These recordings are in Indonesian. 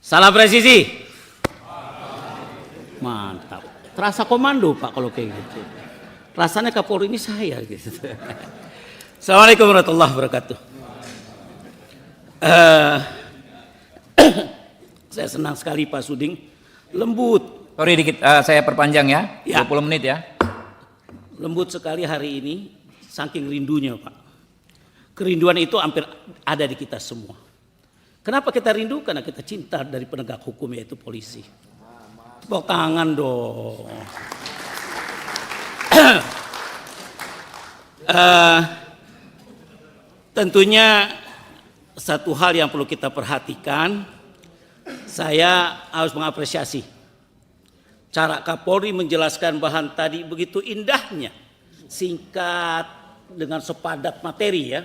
Salam presisi. Mantap. Terasa komando Pak kalau kayak gitu. Rasanya Kapolri ini saya gitu. Assalamualaikum warahmatullahi wabarakatuh. Saya senang sekali Pak Suding. Lembut. Sorry dikit, saya perpanjang ya, Ya. 20 menit ya. Lembut sekali hari ini, saking rindunya Pak. Kerinduan itu hampir ada di kita semua. Kenapa kita rindu? Karena kita cinta dari penegak hukum yaitu polisi. Tepuk tangan dong. Tentunya satu hal yang perlu kita perhatikan, saya harus mengapresiasi cara Kapolri menjelaskan bahan tadi begitu indahnya, singkat dengan sepadat materi ya.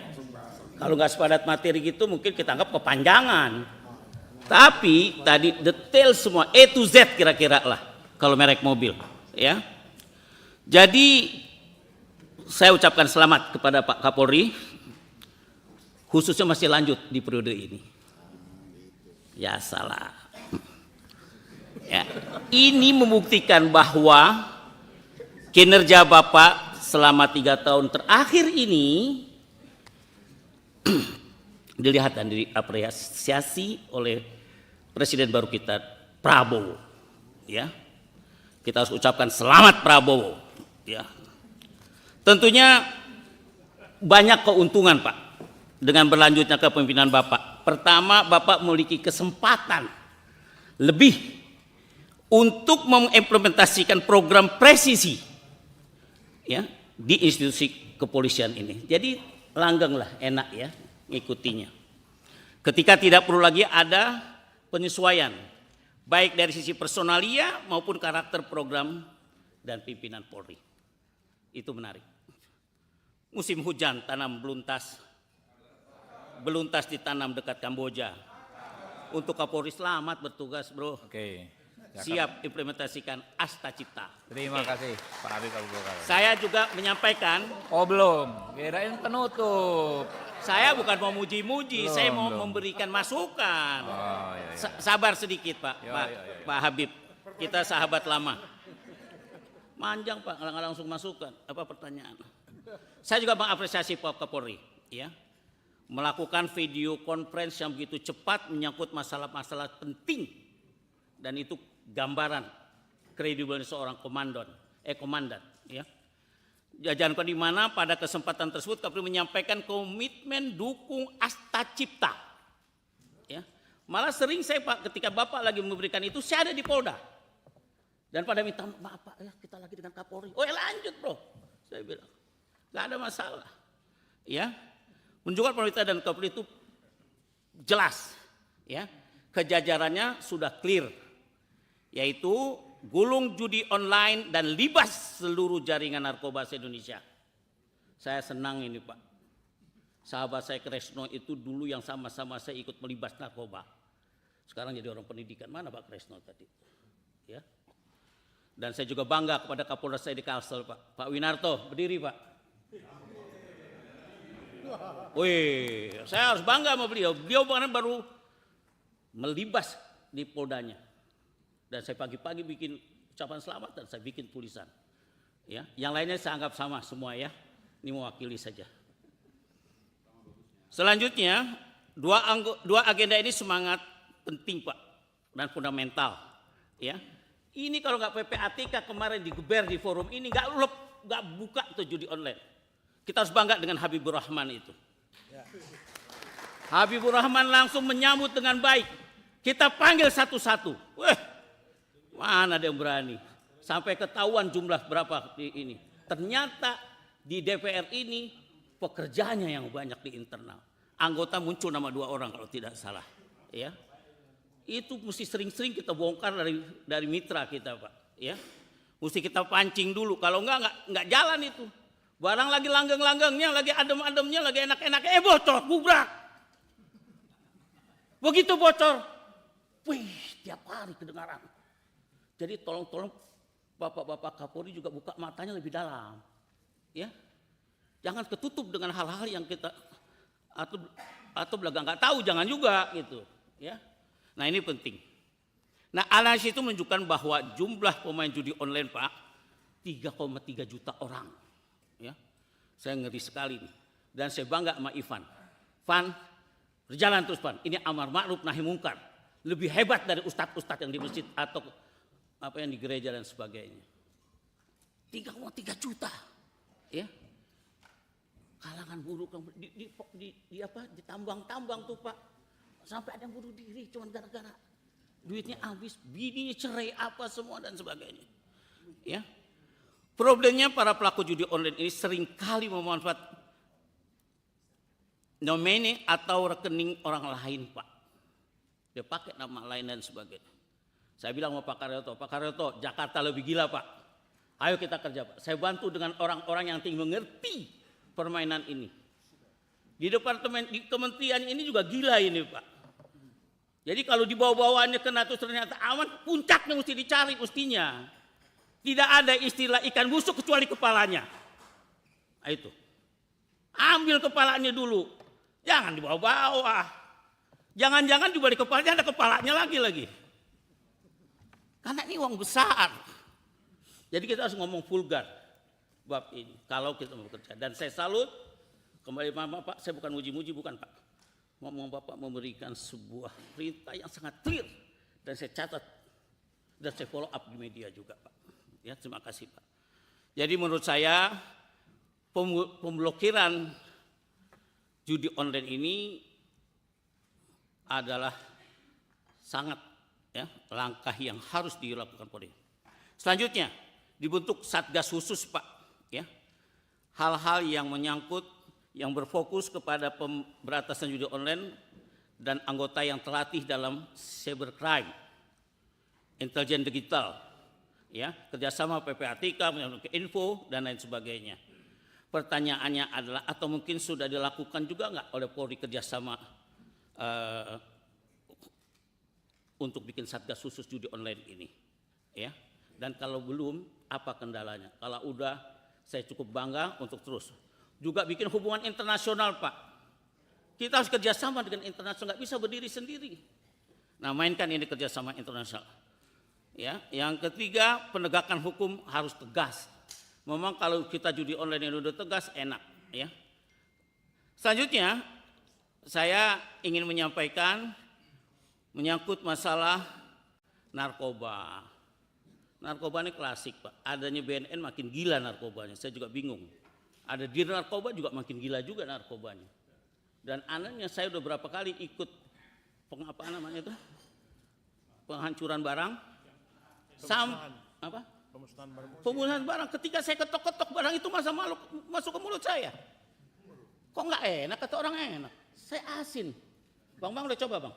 Kalau nggak sepadat materi gitu mungkin kita anggap kepanjangan. Tapi tadi detail semua A to Z kira-kira lah kalau merek mobil ya. Jadi saya ucapkan selamat kepada Pak Kapolri, khususnya masih lanjut di periode ini. Ya salah. Ya, ini membuktikan bahwa kinerja Bapak selama 3 tahun terakhir ini dilihat dan diapresiasi oleh Presiden baru kita Prabowo. Ya, kita harus ucapkan selamat Prabowo. Ya, tentunya banyak keuntungan Pak dengan berlanjutnya kepemimpinan Bapak. Pertama, Bapak memiliki kesempatan lebih untuk mengimplementasikan program presisi ya di institusi kepolisian ini. Jadi langgeng lah, enak ya ngikutinya. Ketika tidak perlu lagi ada penyesuaian baik dari sisi personalia maupun karakter program dan pimpinan Polri. Itu menarik. Musim hujan tanam beluntas ditanam dekat Kamboja. Untuk Kapolri selamat bertugas bro. Oke. Siap implementasikan Asta Cipta. Terima kasih Pak Habib Abu Bakar. Saya juga menyampaikan, Oh belum, kirain penutup. saya bukan mau muji-muji, Belum, saya mau belum. memberikan masukan. Oh iya, iya. Sabar sedikit Pak, Ya, Pak, ya, ya. Pak Habib. Kita sahabat lama. Manjang Pak, nggak langsung masukan. Apa pertanyaan? Saya juga mengapresiasi Pak Kapolri, ya, melakukan video conference yang begitu cepat menyangkut masalah-masalah penting, dan itu gambaran kredibel seorang komandan, ya. Jangan di mana pada kesempatan tersebut Kapolri menyampaikan komitmen dukung Asta Cipta. Ya. Malah sering saya Pak ketika Bapak lagi memberikan itu saya ada di Polda. Dan pada minta maaf Pak ya kita lagi dengan Kapolri. Oh ya lanjut bro. Saya bilang nggak ada masalah. Ya. Menunjukkan pemerintah dan Kapolri itu jelas. Ya. Kejajarannya sudah clear. Yaitu gulung judi online dan libas seluruh jaringan narkoba se-Indonesia. Saya senang ini Pak. Sahabat saya Kresno itu dulu yang sama-sama saya ikut melibas narkoba. Sekarang jadi orang pendidikan. Mana Pak Kresno tadi? Ya. Dan saya juga bangga kepada Kapolda saya di Kalsel Pak. Pak Winarto, berdiri Pak. Wih, saya harus bangga sama beliau. Beliau baru melibas di Poldanya. Dan saya pagi-pagi bikin ucapan selamat dan saya bikin tulisan. Ya, yang lainnya saya anggap sama semua ya. Ini mewakili saja. Selanjutnya, dua agenda ini semangat penting Pak dan fundamental. Ya, ini kalau nggak PPATK kemarin digeber di forum ini nggak buka tuh judi online. Kita harus bangga dengan Habibur Rahman itu. Habibur Rahman langsung menyambut dengan baik. Kita panggil satu-satu. Wah. Mana ada yang berani? Sampai ketahuan jumlah berapa di ini. Ternyata di DPR ini pekerjaannya yang banyak di internal. Anggota muncul nama 2 orang kalau tidak salah. Ya, itu mesti sering-sering kita bongkar dari mitra kita Pak. Ya, mesti kita pancing dulu. Kalau nggak jalan itu. Barang lagi langgeng-langgengnya, lagi adem-ademnya, lagi enak-enaknya, bocor, gubrak. Begitu bocor, wih, tiap hari kedengaran. Jadi tolong Bapak-bapak Kapolri juga buka matanya lebih dalam. Ya. Jangan ketutup dengan hal-hal yang kita atau belaga nggak tahu, jangan juga gitu, ya. Nah, ini penting. Nah, analisis itu menunjukkan bahwa jumlah pemain judi online, Pak, 3,3 juta orang. Ya, saya ngeri sekali nih. Dan saya bangga sama Ivan. Van, berjalan terus, Van. Ini amar ma'ruf nahi mungkar. Lebih hebat dari ustadz-ustadz yang di masjid atau apa yang di gereja dan sebagainya. 3,3 juta. Ya. Kalangan buruh di tambang-tambang tuh, Pak. Sampai ada yang bunuh diri cuma gara-gara duitnya habis, bininya cerai apa semua dan sebagainya. Ya. Problemnya para pelaku judi online ini seringkali memanfaatkan nomene atau rekening orang lain, Pak. Dia pakai nama lain dan sebagainya. Saya bilang sama Pak Karyoto, Jakarta lebih gila, Pak. Ayo kita kerja, Pak. Saya bantu dengan orang-orang yang tinggal mengerti permainan ini. Di departemen, di kementerian ini juga gila ini, Pak. Jadi kalau dibawa-bawaannya kena terus ternyata aman, puncaknya mesti dicari mestinya. Tidak ada istilah ikan busuk kecuali kepalanya. Nah, itu. Ambil kepalanya dulu. Jangan dibawa-bawa. Jangan-jangan di balik kepalanya ada kepalanya lagi. Karena ini uang besar. Jadi kita harus ngomong vulgar bab ini kalau kita mau bekerja. Dan saya salut kembali Pak, saya bukan muji-muji, bukan Pak. Ngomong Bapak memberikan sebuah perintah yang sangat clear dan saya catat dan saya follow up di media juga, Pak. Ya, terima kasih, Pak. Jadi menurut saya pemblokiran judi online ini adalah sangat langkah yang harus dilakukan Polri. Selanjutnya dibentuk satgas khusus, Pak. Ya, hal-hal yang menyangkut yang berfokus kepada pemberantasan judi online dan anggota yang terlatih dalam cybercrime, intelijen digital, ya, kerjasama PPATK, info dan lain sebagainya. Pertanyaannya adalah, atau mungkin sudah dilakukan juga nggak oleh Polri kerjasama untuk bikin satgas khusus judi online ini, ya? Dan kalau belum, apa kendalanya? Kalau udah, saya cukup bangga untuk terus. Juga bikin hubungan internasional, Pak. Kita harus kerjasama dengan internasional, nggak bisa berdiri sendiri. Nah, mainkan ini kerjasama internasional. Ya, yang ketiga, penegakan hukum harus tegas. Memang kalau kita judi online yang udah tegas, enak. Ya. Selanjutnya, saya ingin menyampaikan menyangkut masalah narkoba. Narkoba ini klasik, Pak. Adanya BNN makin gila narkobanya. Saya juga bingung. Ada di narkoba juga makin gila juga narkobanya. Dan anehnya saya udah berapa kali ikut penghancuran barang, pemusnahan barang. Ketika saya ketok-ketok barang itu masuk ke mulut saya. Kok nggak enak? Kata orang enak. Saya asin. Bang udah coba, Bang?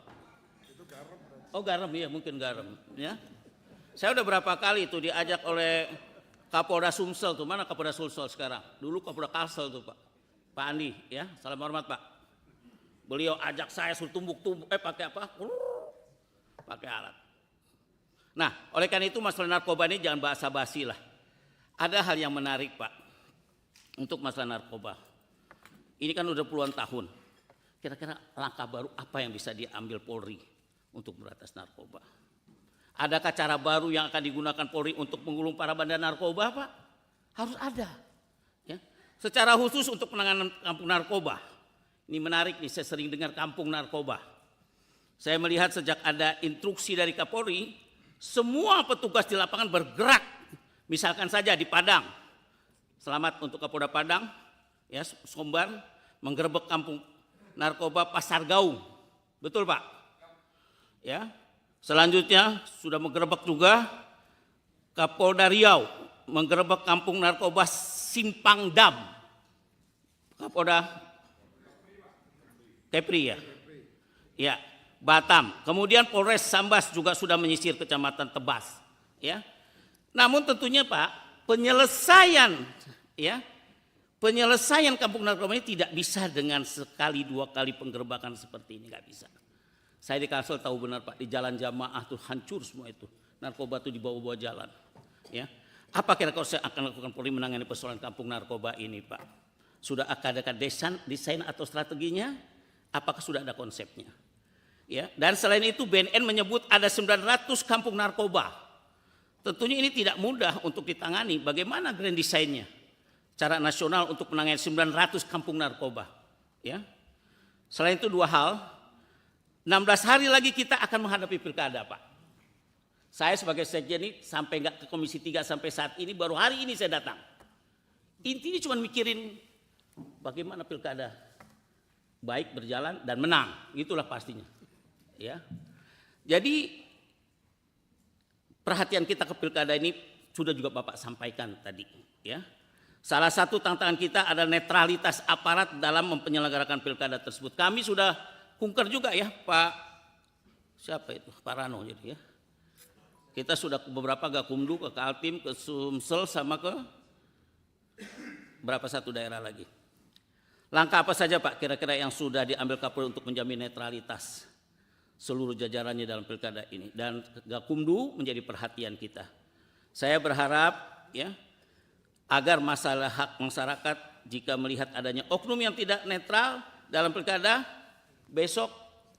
Itu garam. Oh, garam, iya mungkin garam. Ya. Saya udah berapa kali itu diajak oleh Kapolda Sumsel tuh, mana Kapolda Sumsel sekarang? Dulu Kapolda Kalsel tuh, Pak. Pak Andi, ya, salam hormat, Pak. Beliau ajak saya suruh tumbuk-tumbuk, pakai apa? Pakai alat. Nah, oleh karena itu masalah narkoba ini jangan basa-basi lah. Ada hal yang menarik, Pak, untuk masalah narkoba. Ini kan udah puluhan tahun. Kira-kira langkah baru apa yang bisa diambil Polri untuk berantas narkoba? Adakah cara baru yang akan digunakan Polri untuk menggulung para bandar narkoba, Pak? Harus ada. Ya. Secara khusus untuk penanganan kampung narkoba. Ini menarik nih, saya sering dengar kampung narkoba. Saya melihat sejak ada instruksi dari Kapolri, semua petugas di lapangan bergerak. Misalkan saja di Padang. Selamat untuk Kapolda Padang, ya, Sumbar, menggerebek kampung narkoba Pasar Gaung. Betul, Pak? Ya. Selanjutnya sudah menggerebek juga Kapolda Riau, menggerebek kampung narkoba Simpang Dam. Kapolda Kepri, ya. Ya, Batam. Kemudian Polres Sambas juga sudah menyisir Kecamatan Tebas, ya. Namun tentunya, Pak, penyelesaian kampung narkoba ini tidak bisa dengan sekali dua kali penggerebekan seperti ini, nggak bisa. Saya di Kalsel tahu benar, Pak, di jalan Jamaah tuh hancur semua itu. Narkoba tuh dibawa-bawa jalan. Ya. Apa kira-kira saya akan lakukan Polri menangani persoalan kampung narkoba ini, Pak? Sudah ada desain atau strateginya? Apakah sudah ada konsepnya? Ya, dan selain itu BNN menyebut ada 900 kampung narkoba. Tentunya ini tidak mudah untuk ditangani. Bagaimana grand desainnya? Cara nasional untuk menangani 900 kampung narkoba. Ya. Selain itu 2 hal, 16 hari lagi kita akan menghadapi pilkada, Pak. Saya sebagai sekjen ini sampai nggak ke Komisi 3 sampai saat ini, baru hari ini saya datang. Intinya cuma mikirin bagaimana pilkada baik berjalan dan menang, itulah pastinya. Ya, jadi perhatian kita ke pilkada ini sudah juga Bapak sampaikan tadi. Ya, salah satu tantangan kita adalah netralitas aparat dalam menyelenggarakan pilkada tersebut. Kami sudah kunker juga ya, Pak. Siapa itu? Pak Rano jadi ya. Kita sudah beberapa Gakumdu, ke Kaltim, ke Sumsel, sama ke berapa satu daerah lagi. Langkah apa saja Pak kira-kira yang sudah diambil Kapolri untuk menjamin netralitas seluruh jajarannya dalam pilkada ini, dan Gakumdu menjadi perhatian kita. Saya berharap ya agar masalah hak masyarakat jika melihat adanya oknum yang tidak netral dalam pilkada, besok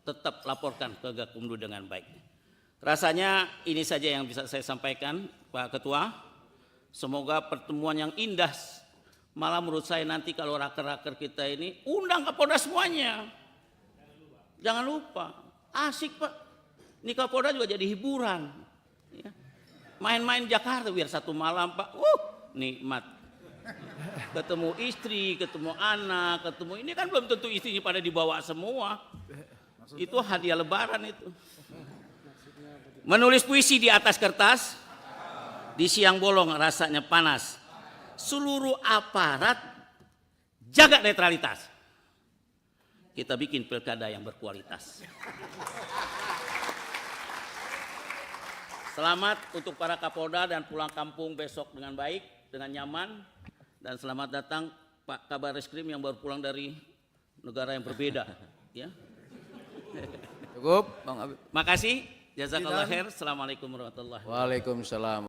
tetap laporkan ke Gakumdu dengan baik. Rasanya ini saja yang bisa saya sampaikan Pak Ketua. Semoga pertemuan yang indah. Malah menurut saya nanti kalau raker-raker kita ini undang Kapolda semuanya. Jangan lupa. Asik Pak, ini Kapolda juga jadi hiburan. Ya. Main-main Jakarta biar 1 malam Pak, nikmat. Ketemu istri, ketemu anak, ketemu ini kan belum tentu istrinya pada dibawa semua. Itu hadiah lebaran itu. Menulis puisi di atas kertas, di siang bolong rasanya panas. Seluruh aparat jaga netralitas. Kita bikin pilkada yang berkualitas. Selamat untuk para Kapolda dan pulang kampung besok dengan baik, dengan nyaman. Dan selamat datang Pak Kabar Reskrim yang baru pulang dari negara yang berbeda. Ya. Cukup, Bang Habib. Makasih. Jazakallah khair. Assalamualaikum warahmatullahi wabarakatuh. Waalaikumsalam.